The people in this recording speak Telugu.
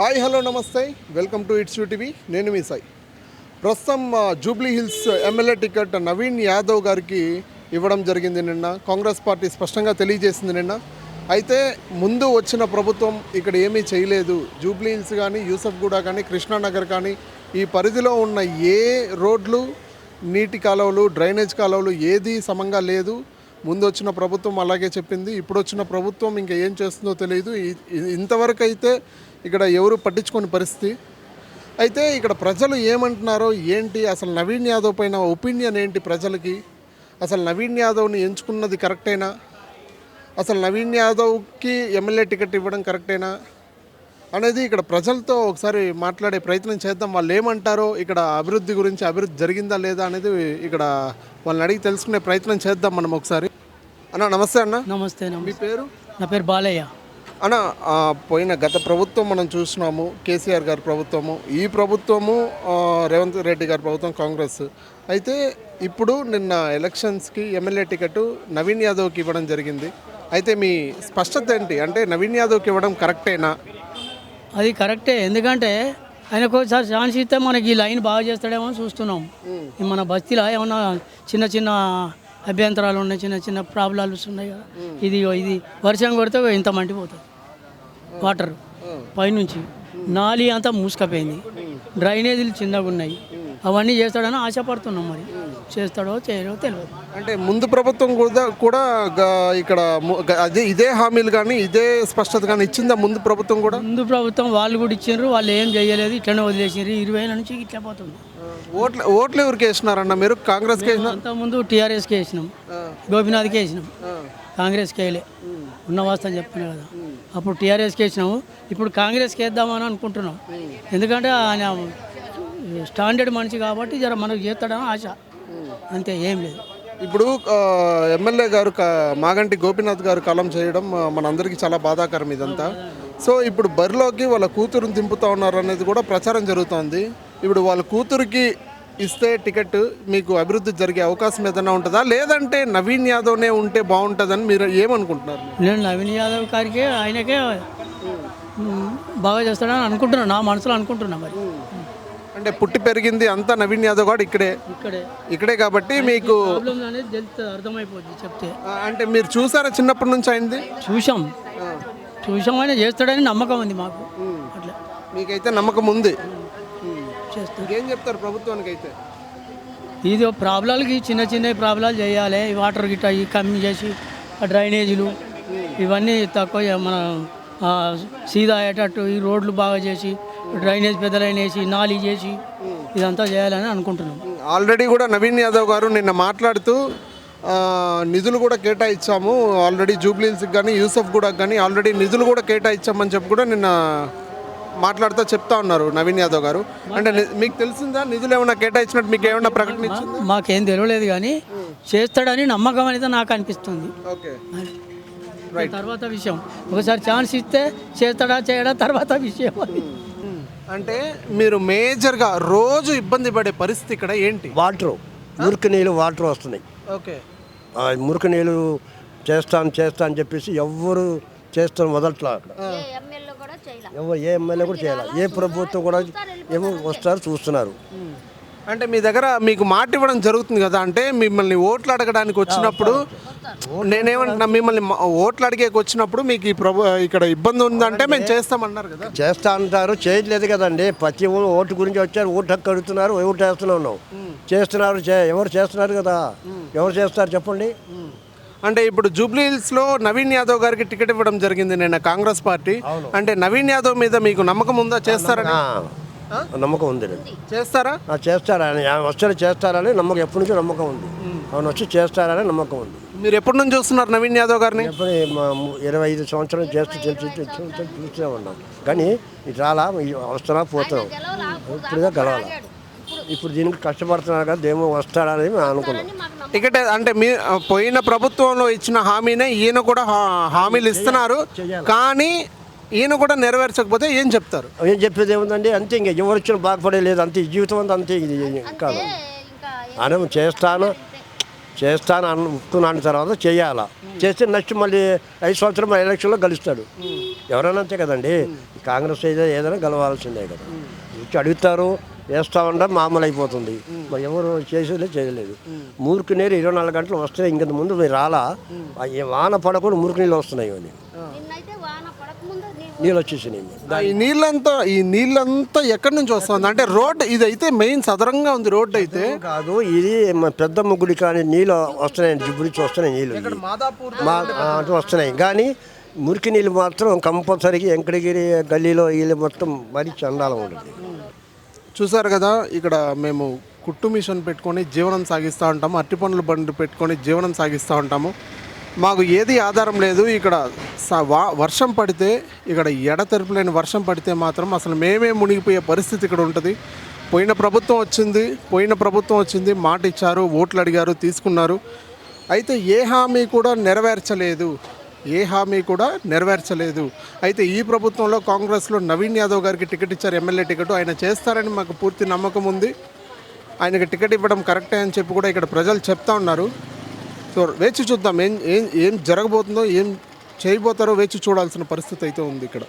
హాయ్ హలో నమస్తే వెల్కమ్ టు ఇట్స్ టీవీ. నేను మీ సాయి. ప్రస్తుతం Jubilee hills MLA ticket Naveen Yadav గారికి ఇవ్వడం జరిగింది. నిన్న కాంగ్రెస్ పార్టీ స్పష్టంగా తెలియజేసింది. నిన్న అయితే ముందు వచ్చిన ప్రభుత్వం ఇక్కడ ఏమీ చేయలేదు. జూబ్లీ హిల్స్ కానీ, యూసఫ్గూడ కానీ, కృష్ణానగర్ కానీ ఈ పరిధిలో ఉన్న ఏ రోడ్లు, నీటి కాలువలు, డ్రైనేజ్ కాలువలు ఏది సమంగా లేదు. ముందు వచ్చిన ప్రభుత్వం అలాగే చెప్పింది. ఇప్పుడు వచ్చిన ప్రభుత్వం ఇంకా ఏం చేస్తుందో తెలియదు. ఇంతవరకు అయితే ఇక్కడ ఎవరు పట్టించుకునే పరిస్థితి. అయితే ఇక్కడ ప్రజలు ఏమంటున్నారో ఏంటి, అసలు నవీన్ యాదవ్ పైన ఒపీనియన్ ఏంటి ప్రజలకి, అసలు నవీన్ యాదవ్ని ఎంచుకున్నది కరెక్టేనా, అసలు నవీన్ యాదవ్కి ఎమ్మెల్యే టికెట్ ఇవ్వడం కరెక్టేనా అనేది ఇక్కడ ప్రజలతో ఒకసారి మాట్లాడే ప్రయత్నం చేద్దాం. వాళ్ళు ఏమంటారో, ఇక్కడ అభివృద్ధి గురించి, అభివృద్ధి జరిగిందా లేదా అనేది ఇక్కడ వాళ్ళని అడిగి తెలుసుకునే ప్రయత్నం చేద్దాం మనం ఒకసారి. అన్న నమస్తే. అన్న నమస్తే. మీ పేరు? నా పేరు బాలయ్య. అన్న పోయిన గత ప్రభుత్వం మనం చూసినాము, కేసీఆర్ గారి ప్రభుత్వము, ఈ ప్రభుత్వము రేవంత్ రెడ్డి గారి ప్రభుత్వం, కాంగ్రెస్. అయితే ఇప్పుడు నిన్న ఎలక్షన్స్కి ఎమ్మెల్యే టికెట్ నవీన్ యాదవ్కి ఇవ్వడం జరిగింది. అయితే మీ స్పష్టత ఏంటి, అంటే నవీన్ యాదవ్కి ఇవ్వడం కరెక్టేనా? అది కరెక్టే, ఎందుకంటే ఆయనకు ఒకసారి ఛాన్స్ ఇస్తే మనకి ఈ లైన్ బాగా చేస్తాడేమో అని చూస్తున్నాం. మన బస్తీలో ఏమన్నా చిన్న చిన్న అభ్యంతరాలు ఉన్నాయి, చిన్న చిన్న ప్రాబ్లమ్స్ ఉన్నాయి కదా. ఇది వర్షం కొడితే ఇంత మంటిపోతుంది వాటర్ పైనుంచి. నాలి అంతా మూసుకపోయింది, డ్రైనేజీలు చిన్నగా ఉన్నాయి. అవన్నీ చేస్తాడని ఆశపడుతున్నాం. మరి చేస్తాడో చేయడో తెలియదు. అంటే ముందు ప్రభుత్వం కూడా ఇక్కడ ఇదే హామీలు కానీ, ఇదే స్పష్టత కానీ ఇచ్చిందా ముందు ప్రభుత్వం కూడా? ముందు ప్రభుత్వం వాళ్ళు కూడా ఇచ్చిండ్రు, వాళ్ళు ఏం చేయలేదు, ఇట్లనే వదిలేసిండ్రు. 20 ఏళ్ళ నుంచి ఇట్లా పోతుంది. ఓట్లు ఎవరికి వేసినారన్న మీరు? కాంగ్రెస్కి వేసినారు? అంతకుముందు టీఆర్ఎస్కి వేసినాం, గోపినాథ్కి వేసినాం, కాంగ్రెస్కి వేయలే. ఉన్న వాస్తవం చెప్పినా కదా. అప్పుడు టీఆర్ఎస్కి వేసినాము, ఇప్పుడు కాంగ్రెస్కి వేద్దామని అనుకుంటున్నాం. ఎందుకంటే ఆయన స్టాండర్డ్ మనిషి కాబట్టి జర మనకు చేస్తాడని ఆశ, అంతే, ఏం లేదు. ఇప్పుడు ఎమ్మెల్యే గారు మాగంటి గోపీనాథ్ గారు కాలం చేయడం మనందరికీ చాలా బాధాకరం ఇదంతా. సో ఇప్పుడు బరిలోకి వాళ్ళ కూతురుని దింపుతా ఉన్నారు అనేది కూడా ప్రచారం జరుగుతోంది. ఇప్పుడు వాళ్ళ కూతురికి ఇస్తే టికెట్ మీకు అభివృద్ధి జరిగే అవకాశం ఏదైనా ఉంటుందా, లేదంటే నవీన్ యాదవ్నే ఉంటే బాగుంటుందని మీరు ఏమనుకుంటున్నారు? నేను నవీన్ యాదవ్ గారికి, ఆయనకే బాగా చేస్తాడని అనుకుంటున్నాను, నా మనసులో అనుకుంటున్నా. మరి అంటే పుట్టి పెరిగింది అంతా నవీన్ యాదవ్ గారు ఇక్కడే కాబట్టి మీకు అర్థమైపోద్ది చెప్తే. అంటే మీరు చూసారా చిన్నప్పటి నుంచి అయింది? చూసాం, ఆయన చేస్తాడని నమ్మకం ఉంది మాకు. అట్లా మీకైతే నమ్మకం ఉంది? చేస్తాడు. ఏం చెప్తారు ప్రభుత్వానికి? అయితే ఇది ప్రాబ్లాలకి చిన్న చిన్న ప్రాబ్లాలు చేయాలి. వాటర్ గిట్ట కమ్మి చేసి, డ్రైనేజీలు ఇవన్నీ తక్కువ, మన సీదా అయ్యేటట్టు ఈ రోడ్లు బాగా చేసి, డ్రైనేజ్ పెద్ద లైన్ వేసి, నాలి చేసి, ఇదంతా చేయాలని అనుకుంటున్నాం. ఆల్రెడీ కూడా నవీన్ యాదవ్ గారు నిన్న మాట్లాడుతూ నిధులు కూడా కేటాయించాము ఆల్రెడీ, జూబ్లీహిల్స్కి కానీ, యూసఫ్గూడకి కానీ ఆల్రెడీ నిధులు కూడా కేటాయించామని చెప్పి కూడా నిన్న మాట్లాడుతూ చెప్తా ఉన్నారు నవీన్ యాదవ్ గారు. అంటే మీకు తెలిసిందా నిధులు ఏమైనా కేటాయించినట్టు మీకు ఏమైనా ప్రకటన ఇచ్చిందా? మాకేం తెలియలేదు, కానీ చేస్తాడని నమ్మకం అనేది నాకు అనిపిస్తుంది. ఓకే, తర్వాత విషయం, ఒకసారి ఛాన్స్ ఇస్తే చేస్తాడా చేయడా తర్వాత విషయం. అంటే మీరు మేజర్గా రోజు ఇబ్బంది పడే పరిస్థితి ఇక్కడ ఏంటి? వాటర్, మురికి నీళ్ళు వాటర్ వస్తున్నాయి. ఓకే, మురికి నీళ్ళు చేస్తా అని చెప్పేసి ఎవరు చేస్తాను మొదట్లో అక్కడ ఎవరు ఏ ఎమ్మెల్యే కూడా చేయాలి, ఏ ప్రభుత్వం కూడా ఏమో వస్తారు చూస్తున్నారు. అంటే మీ దగ్గర మీకు మాట ఇవ్వడం జరుగుతుంది కదా, అంటే మిమ్మల్ని ఓట్లు అడగడానికి వచ్చినప్పుడు, నేనేమంటున్నా, మిమ్మల్ని ఓట్లు అడిగేకి వచ్చినప్పుడు మీకు ఇక్కడ ఇబ్బంది ఉందంటే మేము చేస్తామన్నారు కదా. చేస్తా అంటారు, చేయట్లేదు కదండి. ప్రతి ఓటు గురించి వచ్చారు, ఓటు హక్కు అడుగుతున్నారు, ఓటు వేస్తున్నాం, చేస్తున్నారు. ఎవరు చేస్తున్నారు కదా, ఎవరు చేస్తారు చెప్పండి? అంటే ఇప్పుడు జూబ్లీహిల్స్లో నవీన్ యాదవ్ గారికి టికెట్ ఇవ్వడం జరిగింది నిన్న కాంగ్రెస్ పార్టీ. అంటే నవీన్ యాదవ్ మీద మీకు నమ్మకం ఉందా? చేస్తారని నమ్మకం ఉంది. చేస్తారా? చేస్తారని వచ్చి చేస్తారని నమ్మకం, ఎప్పటి నుంచో నమ్మకం ఉంది. అవును, వచ్చి చేస్తారని నమ్మకం ఉంది. మీరు ఎప్పటి నుంచి చూస్తున్నారు నవీన్ యాదవ్ గారిని? 25 సంవత్సరాలు చూస్తూనే ఉన్నాం, కానీ ఇది రాలా, వస్తున్నా పోతున్నాం, ఇప్పుడుగా గెలవాలి. ఇప్పుడు దీనికి కష్టపడుతున్నారు కదా, ఏమో వస్తాడని మేము అనుకున్నాం. టికెట్ అంటే మీ పోయిన ప్రభుత్వంలో ఇచ్చిన హామీనే ఈయన కూడా హామీలు ఇస్తున్నారు, కానీ ఈయన కూడా నెరవేర్చకపోతే ఏం చెప్తారు? ఏం చెప్పేది ఏముందండి, అంతే. ఇంకా ఎవరు వచ్చినా బాగుపడేలేదు, అంతే. జీవితం అంతా అంతే. ఇది కాదు, అని చేస్తాను అనుకున్నాను తర్వాత చేయాలా చేస్తే నెక్స్ట్ మళ్ళీ 5 సంవత్సరం ఎలక్షన్లో గెలుస్తాడు. ఎవరైనా అంతే కదండి. కాంగ్రెస్ ఏదైనా గెలవాల్సిందే కదా. వచ్చి అడుగుతారు, వేస్తూ ఉంటే మామూలు అయిపోతుంది. మరి ఎవరు చేయలేదు. మురికి నీరు 24 గంటలు వస్తున్నాయి. ఇంక ముందు మీరు రాలా, వాన పడకుండా మురికి నీళ్ళు వస్తున్నాయి అని నీళ్ళు వచ్చేసినాయి. ఈ నీళ్ళంతా ఎక్కడి నుంచి వస్తుంది అంటే రోడ్ ఇది అయితే మెయిన్ సదరంగా ఉంది. రోడ్ అయితే కాదు, ఇది పెద్ద ముగ్గుడి కానీ నీళ్ళు వస్తున్నాయి, జిబ్బుడిచి వస్తున్నాయి నీళ్ళు అటు వస్తున్నాయి. కానీ మురికి నీళ్ళు మాత్రం కంపల్సరీగా వెంకటగిరి గల్లీలో వీళ్ళు మొత్తం మరీ చండాలం ఉంటుంది. చూసారు కదా, ఇక్కడ మేము కుట్టు మిషన్ పెట్టుకొని జీవనం సాగిస్తూ ఉంటాము, అరటి పండ్ల బండి పెట్టుకొని జీవనం సాగిస్తూ ఉంటాము. మాకు ఏది ఆధారం లేదు. ఇక్కడ వర్షం పడితే, ఇక్కడ ఎడతెరపులేని వర్షం పడితే మాత్రం అసలు మేమే మునిగిపోయే పరిస్థితి ఇక్కడ ఉంటుంది. పోయిన ప్రభుత్వం వచ్చింది, మాట ఇచ్చారు, ఓట్లు అడిగారు, తీసుకున్నారు. అయితే ఏ హామీ కూడా నెరవేర్చలేదు. అయితే ఈ ప్రభుత్వంలో కాంగ్రెస్లో నవీన్ యాదవ్ గారికి టికెట్ ఇచ్చారు, ఎమ్మెల్యే టికెట్. ఆయన చేస్తారని మాకు పూర్తి నమ్మకం ఉంది. ఆయనకి టికెట్ ఇవ్వడం కరెక్టే అని చెప్పి కూడా ఇక్కడ ప్రజలు చెప్తా ఉన్నారు. సో వేచి చూద్దాం ఏం జరగబోతుందో, ఏం చేయబోతారో వేచి చూడాల్సిన పరిస్థితి అయితే ఉంది ఇక్కడ.